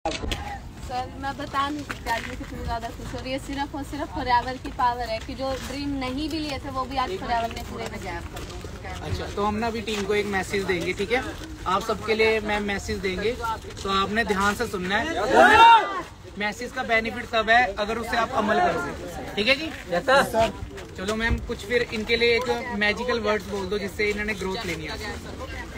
Sir मैं बता नहीं सकती आज मैं कितनी ज़्यादा खुश हो रही है। सिर्फ और सिर्फ पर्यावरण की पावर है कि जो ड्रीम नहीं भी लिए थे वो भी आज पर्यावरण ने पूरे कर दिया। अच्छा, तो हम ना अभी टीम को एक मैसेज देंगे, ठीक है? आप सबके लिए मैम मैसेज देंगे, तो आपने ध्यान से सुनना है। मैसेज का बेनिफिट तब है अगर उससे आप अमल कर सकें, ठीक है जी? सर चलो मैम, कुछ फिर इनके लिए एक मैजिकल वर्ड्स बोल दो जिससे इन्होंने ग्रोथ लेनी है।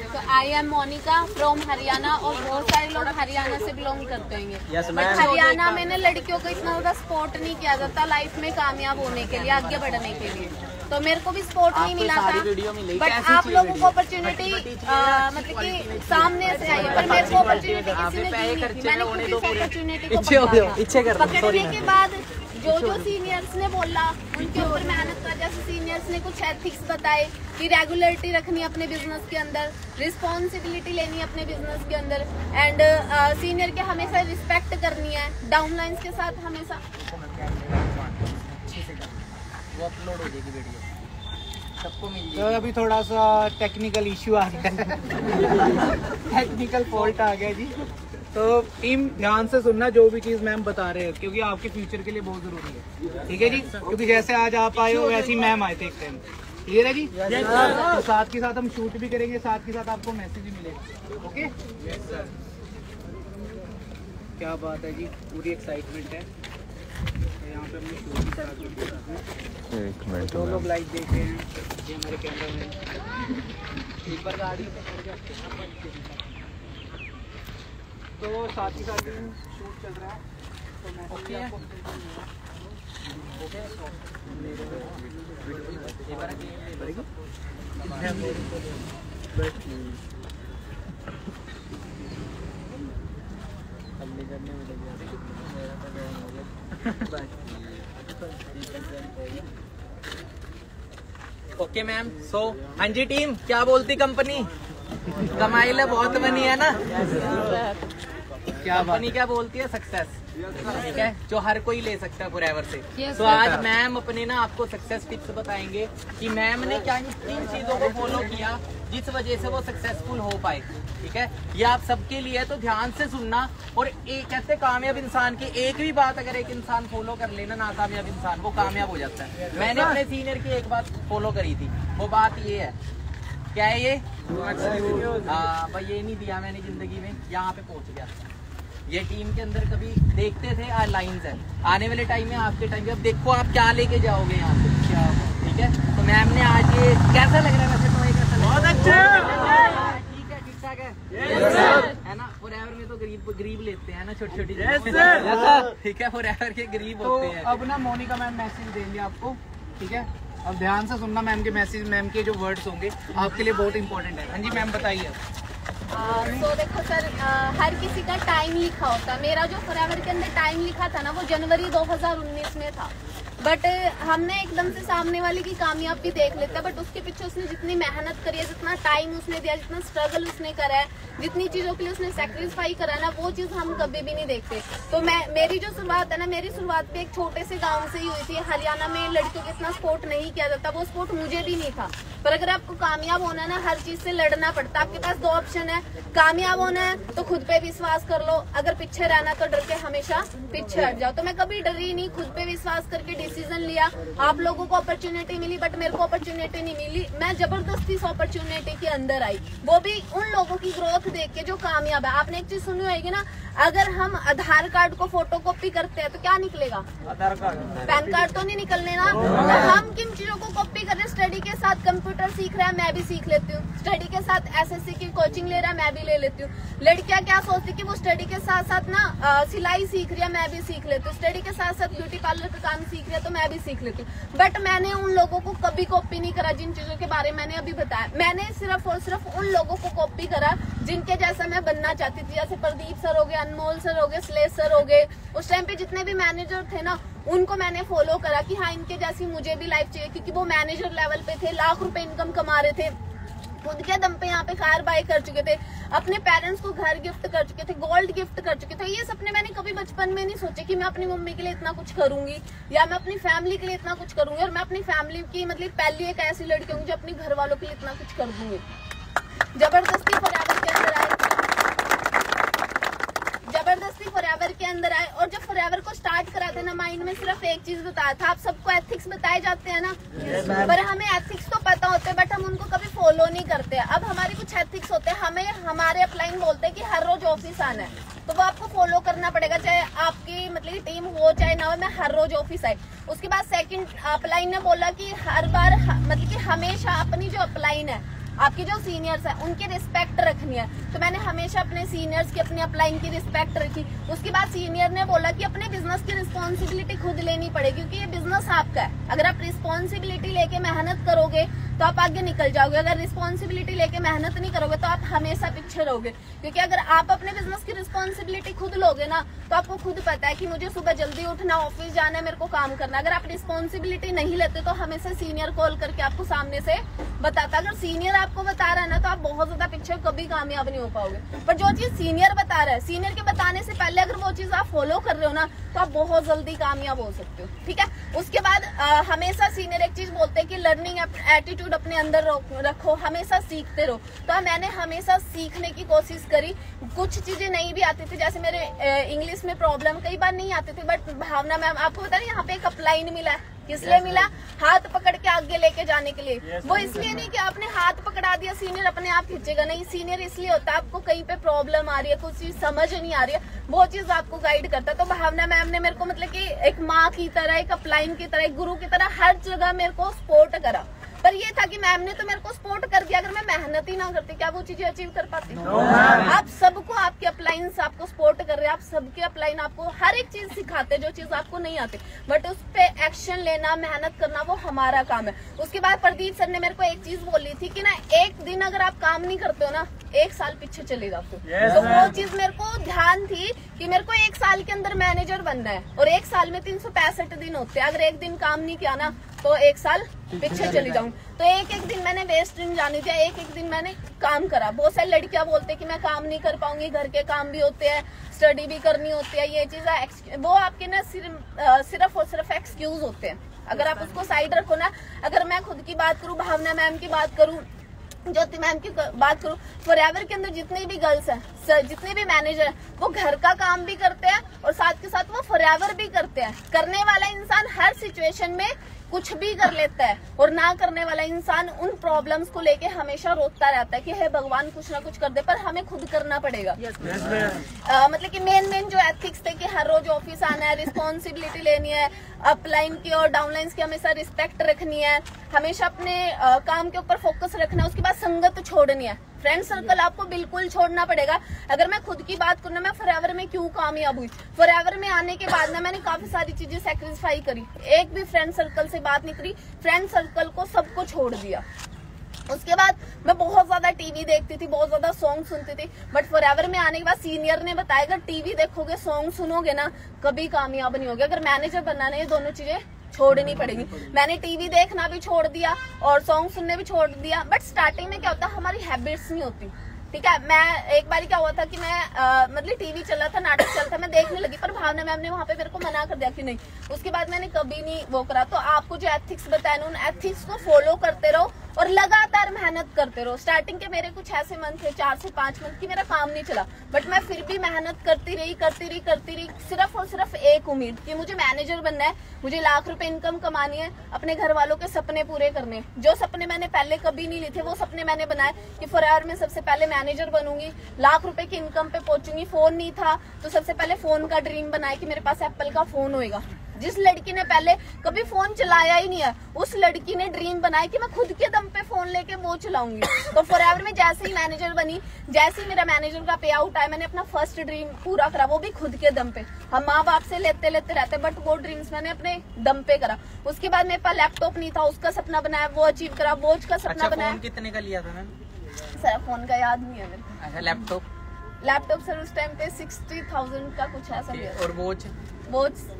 तो I am Monika from Haryana, और बहुत सारे लोग हरियाणा से बिलोंग करते होंगे, बट हरियाणा में ना लड़कियों को इतना ज्यादा सपोर्ट नहीं किया जाता लाइफ में कामयाब होने के लिए, आगे बढ़ने के लिए। तो मेरे को भी सपोर्ट नहीं मिला था, बट आप लोगों को अपॉर्चुनिटी मतलब कि सामने से आई, पर मेरे को अपॉर्चुनिटी किसी ने दी नहीं थी। मैंने खुद इस अपॉर्चुनिटी को पकड़ने के बाद जो सीनियर्स ने बोला उनके ऊपर मेहनत कर, जैसे सीनियर्स ने कुछ एथिक्स बताए कि रेगुलरिटी रखनी है अपने बिजनेस के अंदर, रिस्पॉन्सिबिलिटी लेनी है अपने बिजनेस के अंदर, एंड सीनियर के हमेशा रिस्पेक्ट करनी है, डाउनलाइंस के साथ हमेशा। वो अपलोड हो जाएगी वीडियो, सबको मिल जाएगी। तो अभी थोड़ा सा टेक्निकल इश्यू आ गया टेक्निकल फॉल्ट आ गया जी। तो टीम ध्यान से सुनना जो भी चीज मैम बता रहे हैं, क्योंकि आपके फ्यूचर के लिए बहुत जरूरी है, ठीक है जी? क्योंकि जैसे आज आप आए हो वैसे ही मैम आए थे एक टाइम, क्लियर है जी? तो साथ के साथ हम शूट भी करेंगे, साथ के साथ आपको मैसेज भी मिलेगा, ओके? क्या बात है जी, पूरी एक्साइटमेंट है। यहाँ पे हमने शूट भी स्टार्ट कर दिया। एक मिनट, दो लोग लाइव देख रहे हैं, ये हमारे कैमरा मैन एक बार गाड़ी तो साथ ही साथ शूट चल रहा है, तो मैं ओके है। ओके मैम, सो हाँ जी टीम, क्या बोलती कंपनी? कमाई ले बहुत बनी है ना? कंपनी क्या बोलती है? सक्सेस, ठीक है, जो हर कोई ले सकता है फॉरएवर से। तो आज मैम अपने ना आपको सक्सेस टिप्स बताएंगे कि मैम ने क्या किन चीजों को फॉलो किया जिस वजह से वो सक्सेसफुल हो पाए, ठीक है? ये आप सबके लिए, तो ध्यान से सुनना। और एक कहते कामयाब इंसान की एक भी बात अगर एक इंसान फॉलो कर लेना, नाकामयाब इंसान, वो कामयाब हो जाता है। मैंने अपने सीनियर की एक बात फॉलो करी थी, वो बात ये है, क्या है ये? भाई ये नहीं दिया मैंने जिंदगी में, यहाँ पे पहुंच गया। ये टीम के अंदर कभी देखते थे लाइंस है, आने वाले टाइम में आपके टाइम में अब देखो आप क्या लेके जाओगे यहाँ से, क्या? ठीक है, तो मैम ने आज ये कैसा लग रहा है वैसे? तुम्हें कैसा लग रहा है? बहुत अच्छा, ठीक है, ठीक ठाक है ना? फॉरएवर में तो गरीब लेते हैं ना, छोटी छोटी, ठीक है? फॉरएवर के गरीब होते हैं। अब ना मोनिका मैम मैसेज देंगे आपको, ठीक है? अब ध्यान से सुनना मैम के मैसेज, मैम के जो वर्ड्स होंगे आपके लिए बहुत इंपॉर्टेंट है। हाँ जी मैम, बताइए। तो देखो सर, हर किसी का टाइम लिखा होता है। मेरा जो फॉरएवर के अंदर टाइम लिखा था ना, वो जनवरी 2019 में था, बट हमने एकदम से सामने वाले की कामयाबी देख लेते हैं, बट उसके पीछे उसने जितनी मेहनत करी है, जितना टाइम उसने दिया, जितना स्ट्रगल उसने करा है, जितनी चीजों के लिए उसने सेक्रीफाई करा है ना, वो चीज हम कभी भी नहीं देखते। तो मेरी जो शुरुआत है ना, मेरी शुरुआत भी एक छोटे से गांव से ही हुई थी। हरियाणा में लड़कियों को इतना सपोर्ट नहीं किया जाता, वो सपोर्ट मुझे भी नहीं था। पर अगर आपको कामयाब होना है ना, हर चीज से लड़ना पड़ता है। आपके पास दो ऑप्शन है, कामयाब होना है तो खुद पे विश्वास कर लो, अगर पीछे रहना तो डर के हमेशा पीछे हट जाओ। तो मैं कभी डरी नहीं, खुद पे विश्वास करके डिसीजन लिया। आप लोगों को अपॉर्चुनिटी मिली, बट मेरे को अपॉर्चुनिटी नहीं मिली। मैं जबरदस्ती इस अपॉर्चुनिटी के अंदर आई, वो भी उन लोगों की ग्रोथ देख के जो कामयाब है। आपने एक चीज सुनी होगी ना, अगर हम आधार कार्ड को फोटो कॉपी करते हैं तो क्या निकलेगा? आधार कार्ड, पैन कार्ड तो नहीं निकलने ना। तो हम किन चीजों को कॉपी कर रहे हैं? स्टडी के साथ कंप्यूटर सीख रहा है, मैं भी सीख लेती हूँ। स्टडी के साथ एसएससी की कोचिंग ले रहा है, मैं भी ले लेती हूँ। लड़कियां क्या सोचती कि वो स्टडी के साथ साथ ना सिलाई सीख रही है, मैं भी सीख लेती हूँ। स्टडी के साथ साथ ब्यूटी पार्लर का काम सीख रही है, तो मैं भी सीख लेती हूँ। बट मैंने उन लोगों को कभी कॉपी नहीं करा जिन चीजों के बारे में मैंने अभी बताया। मैंने सिर्फ और सिर्फ उन लोगों को कॉपी करा जिनके जैसा मैं बनना चाहती थी। जैसे प्रदीप सर हो गए, अनमोल सर हो गए, श्लेष सर हो गए। उस टाइम पे जितने भी मैनेजर थे ना, उनको मैंने फॉलो करा कि हाँ, इनके जैसी मुझे भी लाइफ चाहिए, क्योंकि वो मैनेजर लेवल पे थे, लाख रुपए इनकम कमा रहे थे, खुद के दम पे यहाँ पे कार बाय कर चुके थे, अपने पेरेंट्स को घर गिफ्ट कर चुके थे, गोल्ड गिफ्ट कर चुके थे। ये सपने मैंने कभी बचपन में नहीं सोचे कि मैं अपनी मम्मी के लिए इतना कुछ करूंगी या मैं अपनी फैमिली के लिए इतना कुछ करूंगी, और मैं अपनी फैमिली की मतलब पहली एक ऐसी लड़की होंगी जो अपनी घर वालों के लिए इतना कुछ कर दूंगी। जबरदस्ती फॉरएवर के अंदर आई, जबरदस्ती ही फॉरएवर के अंदर आए, और जब फॉरएवर को स्टार्ट करा थे ना, माइंड में सिर्फ एक चीज बताया था, आप सबको एथिक्स बताए जाते हैं ना, पर हमें एथिक्स तो पता होते हैं बट हम उनको कभी फॉलो नहीं करते। अब हमारे कुछ एथिक्स होते हैं, हमें हमारे अपलाइन बोलते हैं कि हर रोज ऑफिस आना है, तो वो आपको फॉलो करना पड़ेगा, चाहे आपकी मतलब टीम हो चाहे ना हो, मैं हर रोज ऑफिस आए। उसके बाद सेकंड अपलाइन ने बोला कि हर बार मतलब कि हमेशा अपनी जो अपलाइन है, आपके जो सीनियर्स हैं उनकी रिस्पेक्ट रखनी है, तो मैंने हमेशा अपने सीनियर्स की, अपनी अपलाइन की रिस्पेक्ट रखी। उसके बाद सीनियर ने बोला कि अपने बिजनेस की रिस्पॉन्सिबिलिटी खुद लेनी पड़ेगी, क्योंकि ये बिजनेस आपका है। अगर आप रिस्पॉन्सिबिलिटी लेके मेहनत करोगे तो आप आगे निकल जाओगे, अगर रिस्पॉन्सिबिलिटी लेके मेहनत नहीं करोगे तो आप हमेशा पीछे रहोगे। क्योंकि अगर आप अपने बिजनेस की रिस्पॉन्सिबिलिटी खुद लोगे ना, तो आपको खुद पता है कि मुझे सुबह जल्दी उठना, ऑफिस जाना है, मेरे को काम करना। अगर आप रिस्पॉन्सिबिलिटी नहीं लेते तो हमेशा सीनियर कॉल करके आपको सामने से बताता। अगर सीनियर आपको बता रहा है ना, तो आप बहुत ज्यादा पीछे कभी कामयाब नहीं हो पाओगे। पर जो चीज सीनियर बता रहा है, सीनियर के बताने से पहले अगर वो चीज आप फॉलो कर रहे हो ना, तो आप बहुत जल्दी कामयाब हो सकते हो। ठीक है, उसके बाद हमेशा सीनियर एक चीज बोलते हैं कि लर्निंग एटीट्यूड अपने अंदर रखो, हमेशा सीखते रहो। तो मैंने हमेशा सीखने की कोशिश करी। कुछ चीजें नहीं भी आती थी, जैसे मेरे इंग्लिश में प्रॉब्लम कई बार नहीं आती थी, बट भावना मैम आपको पता है यहाँ पे एक अपलाइन मिला है, किसलिए मिला? हाथ पकड़ के आगे लेके जाने के लिए। वो इसलिए नहीं कि आपने हाथ पकड़ा दिया सीनियर अपने आप खींचेगा, नहीं, सीनियर इसलिए होता है आपको कहीं पे प्रॉब्लम आ रही है, कुछ चीज समझ नहीं आ रही है, वो चीज आपको गाइड करता है। तो भावना मैम ने मेरे को मतलब कि एक माँ की तरह, एक अपलाइन की तरह, एक गुरु की तरह हर जगह मेरे को सपोर्ट करा। पर ये था कि मैम ने तो मेरे को सपोर्ट कर दिया, अगर मैं मेहनत ही ना करती क्या वो चीजें अचीव कर पाती? आप सबको, आपके अपलाइंस आपको सपोर्ट कर रहे हैं, आप सबके अपलाइन आपको हर एक चीज सिखाते, जो चीज आपको नहीं आती, बट उस पे एक्शन लेना, मेहनत करना, वो हमारा काम है। उसके बाद प्रदीप सर ने मेरे को एक चीज बोली थी कि ना, एक दिन अगर आप काम नहीं करते हो ना, 1 साल पीछे चले जाते हो। तो वो चीज मेरे को ध्यान थी कि मेरे को 1 साल के अंदर मैनेजर बनना है, और 1 साल में 365 दिन होते हैं। अगर एक दिन काम नहीं किया ना, तो 1 साल पीछे चली जाऊं। तो एक दिन मैंने वेस्ट नहीं जाने दिया, एक दिन मैंने काम करा। बहुत सारी लड़कियां बोलते हैं कि मैं काम नहीं कर पाऊंगी, घर के काम भी होते हैं, स्टडी भी करनी होती है, ये चीज वो आपके ना सिर्फ और सिर्फ एक्सक्यूज होते हैं। अगर आप उसको साइड रखो ना, अगर मैं खुद की बात करूं, भावना मैम की बात करूं, ज्योति मैम की बात करूं, फॉरएवर के अंदर जितने भी गर्ल्स हैं, जितने भी मैनेजर हैं, वो घर का काम भी करते हैं और साथ के साथ वो फॉरएवर भी करते हैं। करने वाला इंसान हर सिचुएशन में कुछ भी कर लेता है, और ना करने वाला इंसान उन प्रॉब्लम्स को लेके हमेशा रोता रहता है कि हे भगवान कुछ ना कुछ कर दे, पर हमें खुद करना पड़ेगा। मतलब कि मेन जो एथिक्स थे कि हर रोज ऑफिस आना है, रिस्पॉन्सिबिलिटी लेनी है, अपलाइन की और डाउनलाइन की हमेशा रिस्पेक्ट रखनी है, हमेशा अपने काम के ऊपर फोकस रखना है। उसके बाद संगत छोड़नी है, फ्रेंड सर्कल आपको बिल्कुल छोड़ना पड़ेगा। अगर मैं खुद की बात करूँ, मैं फॉरएवर में क्यों कामयाब हुई, फॉरएवर में आने के बाद ना मैंने काफी सारी चीजें सैक्रिफाई करी, एक भी फ्रेंड सर्कल से बात नहीं करी, फ्रेंड सर्कल को सबको छोड़ दिया। उसके बाद मैं बहुत ज्यादा टीवी देखती थी, बहुत ज्यादा सॉन्ग सुनती थी, बट फॉरएवर में आने के बाद सीनियर ने बताया अगर टीवी देखोगे, सॉन्ग सुनोगे ना, कभी कामयाब नहीं होगे। अगर मैनेजर बनना है, ये दोनों चीजें छोड़नी पड़ेगी। मैंने टीवी देखना भी छोड़ दिया और सॉन्ग सुनने भी छोड़ दिया, बट स्टार्टिंग में क्या होता है, हमारी हैबिट्स नहीं होती। ठीक है, मैं एक बार क्या हुआ था कि मैं मतलब टीवी चल रहा था, नाटक चल रहा था, मैं देखने लगी, पर भावना मैम ने वहाँ पे मेरे को मना कर दिया कि नहीं। उसके बाद मैंने कभी नहीं वो करा। तो आपको जो एथिक्स बताए ना, उन एथिक्स को फॉलो करते रहो और लगातार मेहनत करते रहो। स्टार्टिंग के मेरे कुछ ऐसे मंथ थे, 4 से 5 मंथ की मेरा काम नहीं चला, बट मैं फिर भी मेहनत करती रही, सिर्फ और सिर्फ एक उम्मीद कि मुझे मैनेजर बनना है, मुझे लाख रुपए इनकम कमानी है, अपने घर वालों के सपने पूरे करने। जो सपने मैंने पहले कभी नहीं लिए थे, वो सपने मैंने बनाए कि फॉरएवर में सबसे पहले मैनेजर बनूंगी, लाख रुपए की इनकम पे पहुंचूंगी। फोन नहीं था तो सबसे पहले फोन का ड्रीम बनाया कि मेरे पास एप्पल का फोन होएगा। जिस लड़की ने पहले कभी फोन चलाया ही नहीं है, उस लड़की ने ड्रीम बनाया कि मैं खुद के दम पे फोन लेके वो चलाऊंगी। तो फॉरएवर में जैसे ही मैनेजर बनी, जैसे ही मेरा मैनेजर का पे आउट आया, मैंने अपना फर्स्ट ड्रीम पूरा करा, वो भी खुद के दम पे। हम माँ बाप से लेते रहते, बट वो ड्रीम्स मैंने अपने दम पे करा। उसके बाद मेरे पास लैपटॉप नहीं था, उसका सपना बनाया, वो अचीव करा। वॉच का सपना बनाया। फोन कितने का लिया था मैम? सर फोन का याद नहीं है मेरे को। अच्छा, लैपटॉप सर उस टाइम पे 60,000 का कुछ ऐसा लिया। और वॉच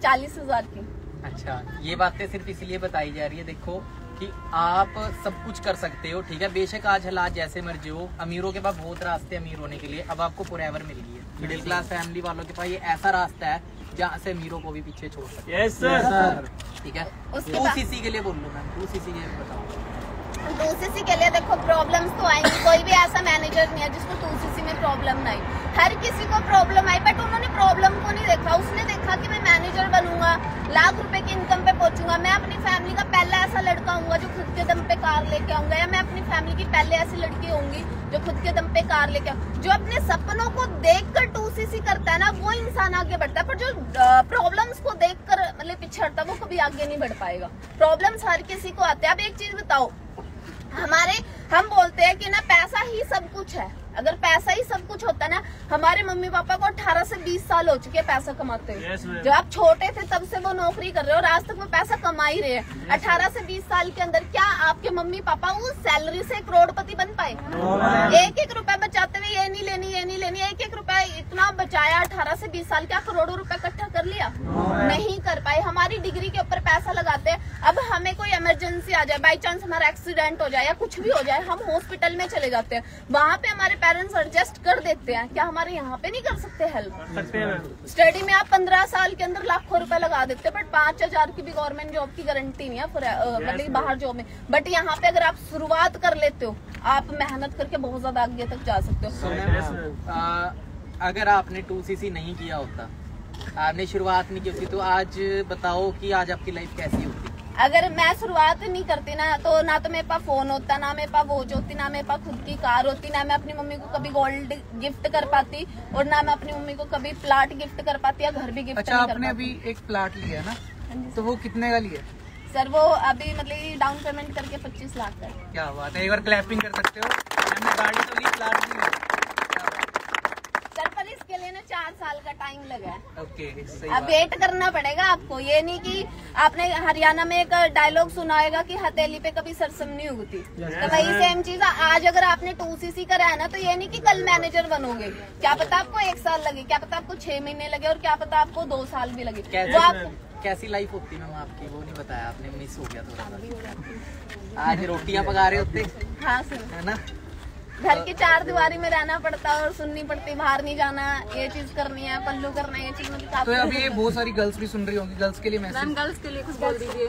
40,000 की। अच्छा, ये बातें सिर्फ इसलिए बताई जा रही है देखो कि आप सब कुछ कर सकते हो। ठीक है, बेशक आज हालात जैसे मर्जी हो, अमीरों के पास बहुत रास्ते अमीर होने के लिए, अब आपको फॉरएवर मिल गई है। मिडिल क्लास फैमिली वालों के पास ये ऐसा रास्ता है जहाँ से अमीरों को भी पीछे छोड़ सकते हैं। Yes sir. ठीक है, 2cc के लिए बोल लो मैम, 2cc के लिए बताओ। 2cc के लिए देखो प्रॉब्लम्स तो आएंगी, कोई भी ऐसा मैनेजर नहीं है जिसको 2cc में प्रॉब्लम ना आई, हर किसी को प्रॉब्लम आई, बट उन्होंने प्रॉब्लम को नहीं देखा। उसने देखा कि मैं मैनेजर बनूंगा, लाख रुपए की इनकम पे पहुंचूंगा, मैं अपनी फैमिली का पहला ऐसा लड़का हूँगा जो खुद के दम पे कार लेके आऊंगा, या मैं अपनी फैमिली की पहले ऐसी लड़की होंगी जो खुद के दम पे कार लेके आऊंगा। जो अपने सपनों को देखकर 2cc करता है ना, वो इंसान आगे बढ़ता है, पर जो प्रॉब्लम्स को देखकर मतलब पीछे हटता है, वो कभी आगे नहीं बढ़ पाएगा। प्रॉब्लम्स हर किसी को आते हैं। अब एक चीज बताओ, हम बोलते हैं कि ना पैसा ही सब कुछ है, अगर पैसा ही सब कुछ होता ना, हमारे मम्मी पापा को 18 से 20 साल हो चुके हैं पैसा कमाते हुए। जब आप छोटे थे तब से वो नौकरी कर रहे हो और आज तक वो पैसा कमा ही रहे हैं। 18 से 20 साल के अंदर क्या आपके मम्मी पापा उस सैलरी से करोड़पति बन पाए? एक एक रुपया बचाते हुए ये नहीं लेनी, ये नहीं लेनी, एक एक रुपया इतना बचाया 18 से 20 साल, क्या करोड़ों रुपया इकट्ठा कर लिया? नहीं कर पाए। हमारी डिग्री के ऊपर पैसा लगाते हैं। अब हमें कोई इमरजेंसी आ जाए, बाई चांस हमारा एक्सीडेंट हो जाए या कुछ भी हो जाए, हम हॉस्पिटल में चले जाते हैं, वहाँ पे हमारे पेरेंट्स एडजस्ट कर देते हैं, क्या हमारे यहाँ पे नहीं कर सकते हेल्प? स्टडी में आप 15 साल के अंदर लाखों रुपए लगा देते हैं, बट 5,000 की भी गवर्नमेंट जॉब की गारंटी नहीं है मतलब बाहर जॉब में। बट यहाँ पे अगर आप शुरुआत कर लेते हो, आप मेहनत करके बहुत ज्यादा आगे तक जा सकते हो। अगर आपने 2cc नहीं किया होता, आपने शुरुआत नहीं की होती, तो आज बताओ कि आज आपकी लाइफ कैसी होती? अगर मैं शुरुआत नहीं करती ना तो मेरे पास फोन होता, ना मेरे पास वॉच होती, ना मेरे पास खुद की कार होती, ना मैं अपनी मम्मी को कभी गोल्ड गिफ्ट कर पाती, और ना मैं अपनी मम्मी को कभी प्लाट गिफ्ट कर पाती या घर भी गिफ्ट अच्छा, आपने अभी एक प्लाट लिया ना, तो वो कितने का लिया? सर वो अभी मतलब डाउन पेमेंट करके 25 लाख का। क्या बात है, एक बार क्लैपिंग कर सकते हो। हमने गाड़ी तो ली, प्लाट भी लिया। सर पर इसके लिए ना 4 साल का टाइम लगा है। ओके, सही अब वेट करना पड़ेगा आपको। ये नहीं कि आपने हरियाणा में एक डायलॉग सुना होगा कि हथेली पे कभी सरसम नहीं उगती, तो वही सेम चीज आज अगर आपने 2cc करा है ना, तो ये नहीं कि कल मैनेजर बनोगे, क्या पता आपको 1 साल लगे, क्या पता आपको 6 महीने लगे, और क्या पता आपको 2 साल भी लगे। वो आपको कैसी लाइफ होती मैम आपकी, वो नहीं बताया आपने, मिस हो गया थोड़ा। आज रोटियां पका रहे होते? हाँ सर, है ना, घर की 4 दीवारी में रहना पड़ता है और सुननी पड़ती, बाहर नहीं जाना, ये चीज करनी है, पल्लू करना है, ये चीज मतलब। तो अभी ये बहुत सारी गर्ल्स भी सुन रही होंगी, गर्ल्स के लिए मैसेज? गर्ल्स के लिए कुछ बोल दीजिए।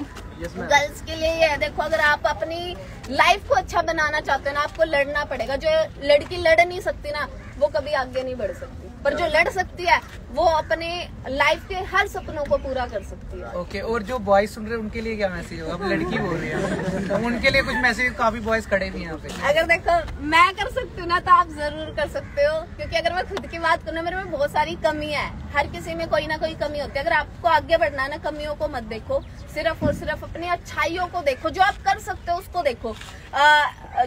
गर्ल्स के लिए ये है, देखो अगर आप अपनी लाइफ को अच्छा बनाना चाहते हो ना, आपको लड़ना पड़ेगा। जो लड़की लड़ नहीं सकती ना, वो कभी आगे नहीं बढ़ सकती, पर जो लड़ सकती है वो अपने लाइफ के हर सपनों को पूरा कर सकती है। ओके, और जो बॉयज सुन रहे हैं उनके लिए क्या मैसेज होगा? अब लड़की बोल रही है तो उनके लिए कुछ मैसेज, काफी बॉयज खड़े भी हैं यहाँ पे। अगर देखो मैं कर सकती हूँ ना, तो आप जरूर कर सकते हो, क्योंकि अगर मैं खुद की बात करूँ, मेरे में बहुत सारी कमी है। हर किसी में कोई ना कोई कमी होती है। अगर आपको आगे बढ़ना है ना, कमियों को मत देखो, सिर्फ और सिर्फ अपनी अच्छाइयों को देखो, जो आप कर सकते हो उसको देखो।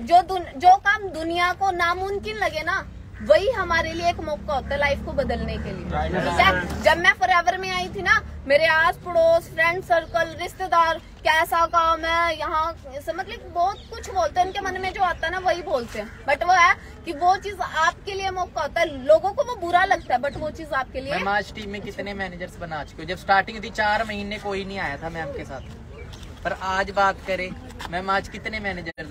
जो काम दुनिया को नामुमकिन लगे ना, वही हमारे लिए एक मौका होता है लाइफ को बदलने के लिए, ठीक है? जब मैं फॉरएवर में आई थी ना, मेरे आस पड़ोस, फ्रेंड सर्कल, रिश्तेदार, कैसा काम है यहाँ, मतलब बहुत कुछ बोलते हैं, उनके मन में जो आता है ना वही बोलते हैं, बट वो है कि वो चीज आपके लिए मौका होता है। लोगों को वो बुरा लगता है, बट वो चीज आपके लिए। मैम आज टीम में कितने मैनेजर्स बना चुके हो? जब स्टार्टिंग थी 4 महीने कोई नहीं आया था मैम के साथ, पर आज बात करें मैम, आज कितने मैनेजर